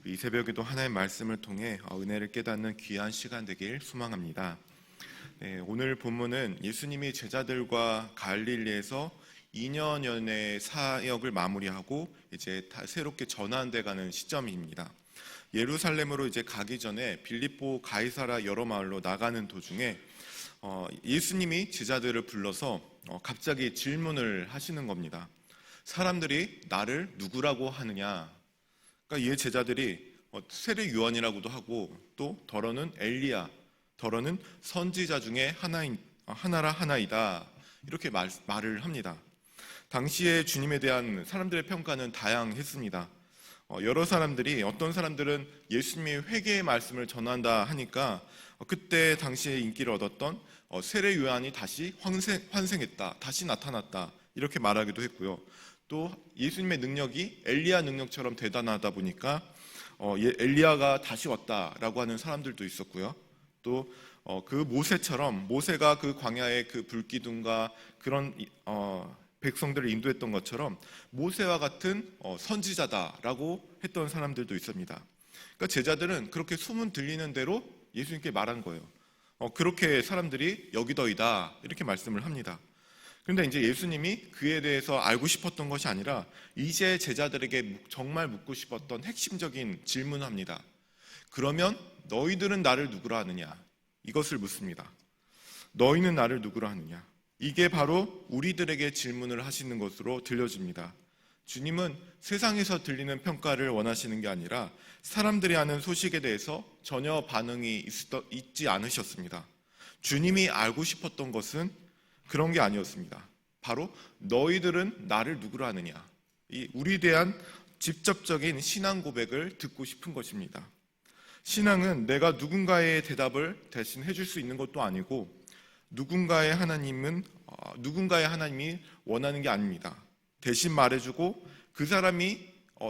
이 새벽에도 하나님의 말씀을 통해 은혜를 깨닫는 귀한 시간 되길 소망합니다. 오늘 본문은 예수님이 제자들과 갈릴리에서 2년여의 사역을 마무리하고 이제 새롭게 전환돼 가는 시점입니다. 예루살렘으로 이제 가기 전에 빌립보, 가이사라 여러 마을로 나가는 도중에 예수님이 제자들을 불러서 갑자기 질문을 하시는 겁니다. 사람들이 나를 누구라고 하느냐? 그러니까 이 제자들이 세례 요한이라고도 하고 또 더러는 엘리야, 더러는 선지자 중에 하나라 하나이다 이렇게 말을 합니다. 당시에 주님에 대한 사람들의 평가는 다양했습니다. 여러 사람들이 어떤 사람들은 예수님이 회개의 말씀을 전한다 하니까 그때 당시에 인기를 얻었던 세례 요한이 다시 환생했다, 다시 나타났다 이렇게 말하기도 했고요. 또 예수님의 능력이 엘리야 능력처럼 대단하다 보니까 엘리야가 다시 왔다라고 하는 사람들도 있었고요. 또 그 모세처럼 모세가 그 광야의 그 불기둥과 그런 백성들을 인도했던 것처럼 모세와 같은 선지자다라고 했던 사람들도 있습니다. 그러니까 제자들은 그렇게 소문 들리는 대로 예수님께 말한 거예요. 그렇게 사람들이 여기더이다 이렇게 말씀을 합니다. 그런데 이제 예수님이 그에 대해서 알고 싶었던 것이 아니라 이제 제자들에게 정말 묻고 싶었던 핵심적인 질문을 합니다. 그러면 너희들은 나를 누구라 하느냐? 이것을 묻습니다. 너희는 나를 누구라 하느냐? 이게 바로 우리들에게 질문을 하시는 것으로 들려집니다. 주님은 세상에서 들리는 평가를 원하시는 게 아니라 사람들이 아는 소식에 대해서 전혀 반응이 있지 않으셨습니다. 주님이 알고 싶었던 것은 그런 게 아니었습니다. 바로 너희들은 나를 누구라 하느냐? 이 우리에 대한 직접적인 신앙 고백을 듣고 싶은 것입니다. 신앙은 내가 누군가의 대답을 대신 해줄 수 있는 것도 아니고 누군가의 하나님이 원하는 게 아닙니다. 대신 말해주고 그 사람이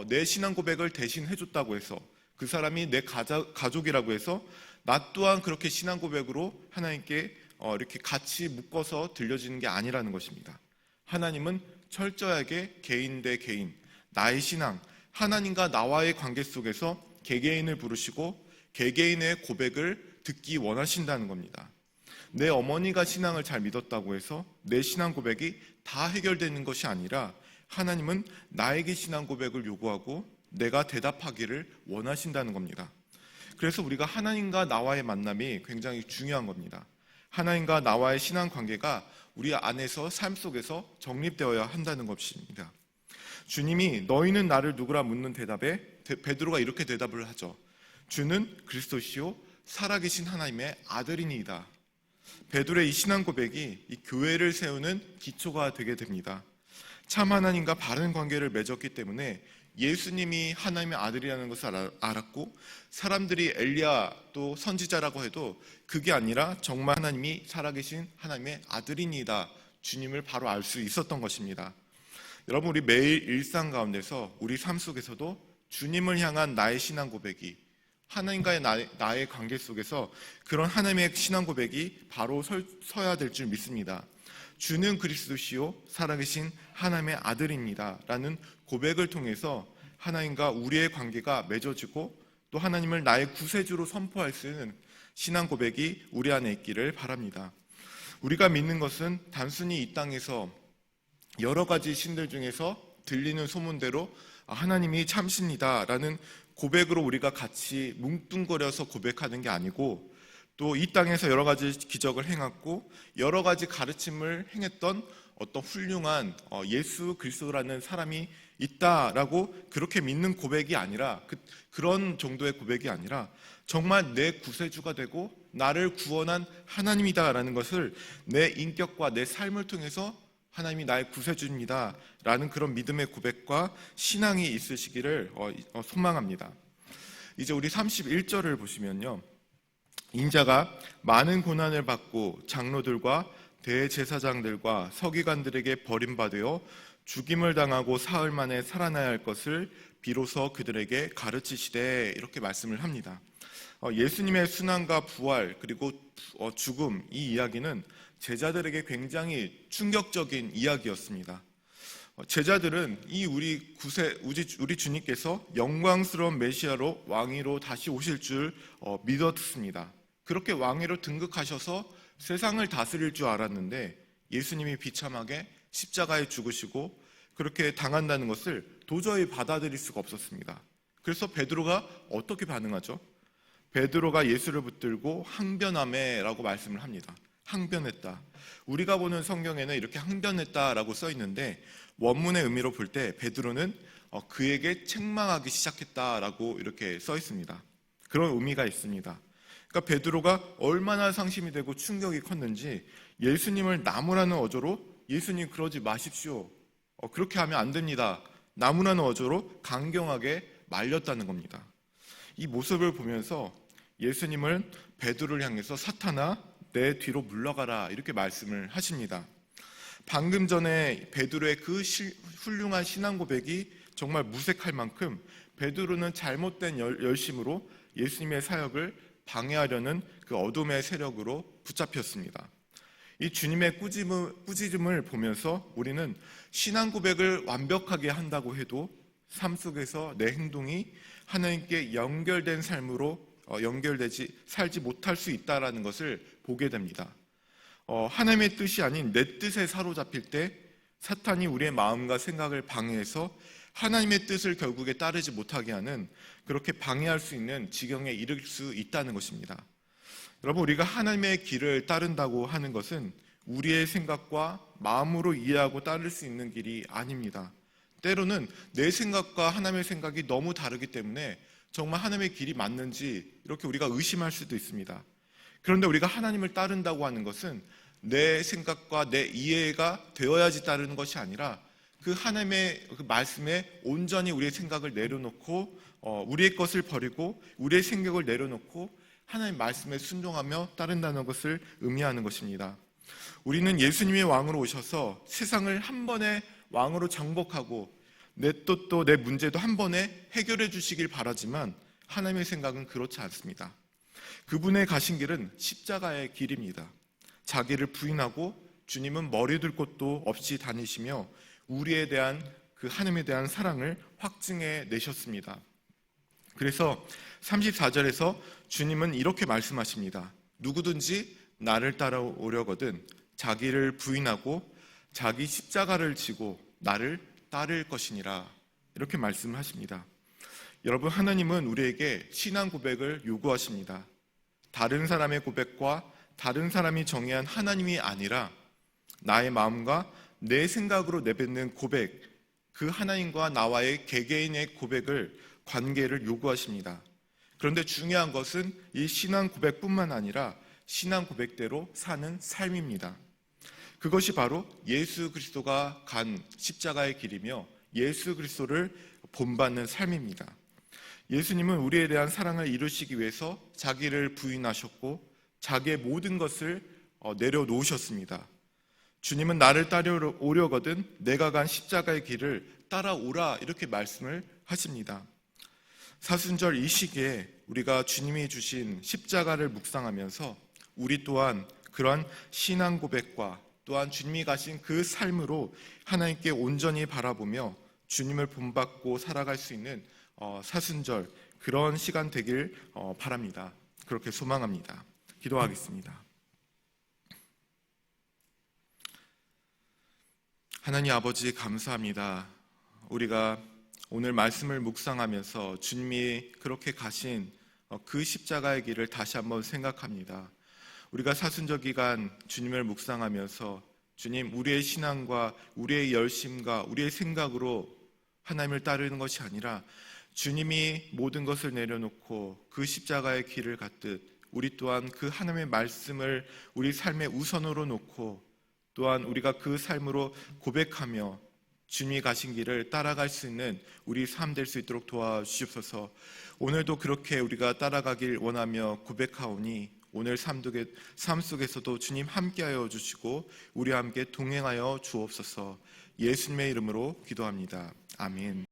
내 신앙 고백을 대신 해줬다고 해서 그 사람이 내 가족이라고 해서 나 또한 그렇게 신앙 고백으로 하나님께 이렇게 같이 묶어서 들려지는 게 아니라는 것입니다. 하나님은 철저하게 개인 대 개인, 나의 신앙, 하나님과 나와의 관계 속에서 개개인을 부르시고 개개인의 고백을 듣기 원하신다는 겁니다. 내 어머니가 신앙을 잘 믿었다고 해서 내 신앙 고백이 다 해결되는 것이 아니라 하나님은 나에게 신앙 고백을 요구하고 내가 대답하기를 원하신다는 겁니다. 그래서 우리가 하나님과 나와의 만남이 굉장히 중요한 겁니다. 하나님과 나와의 신앙 관계가 우리 안에서 삶 속에서 정립되어야 한다는 것입니다. 주님이 너희는 나를 누구라 묻는 대답에 베드로가 이렇게 대답을 하죠. 주는 그리스도시요 살아계신 하나님의 아들이니이다. 베드로의 이 신앙 고백이 이 교회를 세우는 기초가 되게 됩니다. 참 하나님과 바른 관계를 맺었기 때문에 예수님이 하나님의 아들이라는 것을 알았고 사람들이 엘리야 또 선지자라고 해도 그게 아니라 정말 하나님이 살아계신 하나님의 아들이니이다. 주님을 바로 알 수 있었던 것입니다. 여러분 우리 매일 일상 가운데서 우리 삶 속에서도 주님을 향한 나의 신앙 고백이 하나님과의 나의 관계 속에서 그런 하나님의 신앙 고백이 바로 서야 될 줄 믿습니다. 주는 그리스도시요 살아계신 하나님의 아들입니다 라는 고백을 통해서 하나님과 우리의 관계가 맺어지고 또 하나님을 나의 구세주로 선포할 수 있는 신앙 고백이 우리 안에 있기를 바랍니다. 우리가 믿는 것은 단순히 이 땅에서 여러 가지 신들 중에서 들리는 소문대로 하나님이 참신이다 라는 고백으로 우리가 같이 뭉뚱거려서 고백하는 게 아니고 또 이 땅에서 여러 가지 기적을 행했고 여러 가지 가르침을 행했던 어떤 훌륭한 예수 그리스도라는 사람이 있다라고 그렇게 믿는 고백이 아니라 그런 정도의 고백이 아니라 정말 내 구세주가 되고 나를 구원한 하나님이다라는 것을 내 인격과 내 삶을 통해서 하나님이 나의 구세주입니다 라는 그런 믿음의 고백과 신앙이 있으시기를 소망합니다. 이제 우리 31절을 보시면요. 인자가 많은 고난을 받고 장로들과 대제사장들과 서기관들에게 버림받아 죽임을 당하고 사흘 만에 살아나야 할 것을 비로소 그들에게 가르치시되 이렇게 말씀을 합니다. 예수님의 순환과 부활 그리고 죽음 이 이야기는 제자들에게 굉장히 충격적인 이야기였습니다. 제자들은 우리 주님께서 영광스러운 메시아로 왕위로 다시 오실 줄 믿었습니다. 그렇게 왕위로 등극하셔서 세상을 다스릴 줄 알았는데 예수님이 비참하게 십자가에 죽으시고 그렇게 당한다는 것을 도저히 받아들일 수가 없었습니다. 그래서 베드로가 어떻게 반응하죠? 베드로가 예수를 붙들고 항변하매라고 말씀을 합니다. 항변했다. 우리가 보는 성경에는 이렇게 항변했다라고 써 있는데 원문의 의미로 볼 때 베드로는 그에게 책망하기 시작했다라고 이렇게 써 있습니다. 그런 의미가 있습니다. 그러니까 베드로가 얼마나 상심이 되고 충격이 컸는지 예수님을 나무라는 어조로 예수님 그러지 마십시오. 그렇게 하면 안 됩니다. 나무라는 어조로 강경하게 말렸다는 겁니다. 이 모습을 보면서 예수님은 베드로를 향해서 사탄아 내 뒤로 물러가라 이렇게 말씀을 하십니다. 방금 전에 베드로의 그 훌륭한 신앙 고백이 정말 무색할 만큼 베드로는 잘못된 열심으로 예수님의 사역을 방해하려는 그 어둠의 세력으로 붙잡혔습니다. 이 주님의 꾸짖음을 보면서 우리는 신앙 고백을 완벽하게 한다고 해도 삶 속에서 내 행동이 하나님께 연결된 삶으로 연결되지 살지 못할 수 있다는 것을 보게 됩니다. 하나님의 뜻이 아닌 내 뜻에 사로잡힐 때 사탄이 우리의 마음과 생각을 방해해서 하나님의 뜻을 결국에 따르지 못하게 하는 그렇게 방해할 수 있는 지경에 이를 수 있다는 것입니다. 여러분, 우리가 하나님의 길을 따른다고 하는 것은 우리의 생각과 마음으로 이해하고 따를 수 있는 길이 아닙니다. 때로는 내 생각과 하나님의 생각이 너무 다르기 때문에 정말 하나님의 길이 맞는지 이렇게 우리가 의심할 수도 있습니다. 그런데 우리가 하나님을 따른다고 하는 것은 내 생각과 내 이해가 되어야지 따르는 것이 아니라 그 하나님의 그 말씀에 온전히 우리의 생각을 내려놓고 우리의 것을 버리고 우리의 생각을 내려놓고 하나님 말씀에 순종하며 따른다는 것을 의미하는 것입니다. 우리는 예수님의 왕으로 오셔서 세상을 한 번에 왕으로 정복하고 내 뜻도 내 문제도 한 번에 해결해 주시길 바라지만 하나님의 생각은 그렇지 않습니다. 그분의 가신 길은 십자가의 길입니다. 자기를 부인하고 주님은 머리 둘 곳도 없이 다니시며 우리에 대한 그 하나님에 대한 사랑을 확증해 내셨습니다. 그래서 34절에서 주님은 이렇게 말씀하십니다. 누구든지 나를 따라오려거든 자기를 부인하고 자기 십자가를 지고 나를 따를 것이니라 이렇게 말씀하십니다. 여러분, 하나님은 우리에게 신앙 고백을 요구하십니다. 다른 사람의 고백과 다른 사람이 정의한 하나님이 아니라 나의 마음과 내 생각으로 내뱉는 고백, 그 하나님과 나와의 개개인의 고백을 관계를 요구하십니다. 그런데 중요한 것은 이 신앙 고백뿐만 아니라 신앙 고백대로 사는 삶입니다. 그것이 바로 예수 그리스도가 간 십자가의 길이며 예수 그리스도를 본받는 삶입니다. 예수님은 우리에 대한 사랑을 이루시기 위해서 자기를 부인하셨고 자기의 모든 것을 내려놓으셨습니다. 주님은 나를 따라오려거든 내가 간 십자가의 길을 따라오라 이렇게 말씀을 하십니다. 사순절 이 시기에 우리가 주님이 주신 십자가를 묵상하면서 우리 또한 그러한 신앙 고백과 또한 주님이 가신 그 삶으로 하나님께 온전히 바라보며 주님을 본받고 살아갈 수 있는 사순절 그런 시간 되길 바랍니다. 그렇게 소망합니다. 기도하겠습니다. 하나님 아버지 감사합니다. 우리가 오늘 말씀을 묵상하면서 주님이 그렇게 가신 그 십자가의 길을 다시 한번 생각합니다. 우리가 사순절 기간 주님을 묵상하면서 주님 우리의 신앙과 우리의 열심과 우리의 생각으로 하나님을 따르는 것이 아니라 주님이 모든 것을 내려놓고 그 십자가의 길을 갔듯 우리 또한 그 하나님의 말씀을 우리 삶의 우선으로 놓고 또한 우리가 그 삶으로 고백하며 주님이 가신 길을 따라갈 수 있는 우리 삶 될 수 있도록 도와주시옵소서. 오늘도 그렇게 우리가 따라가길 원하며 고백하오니 오늘 삶 속에서도 주님 함께하여 주시고 우리와 함께 동행하여 주옵소서. 예수님의 이름으로 기도합니다. 아멘.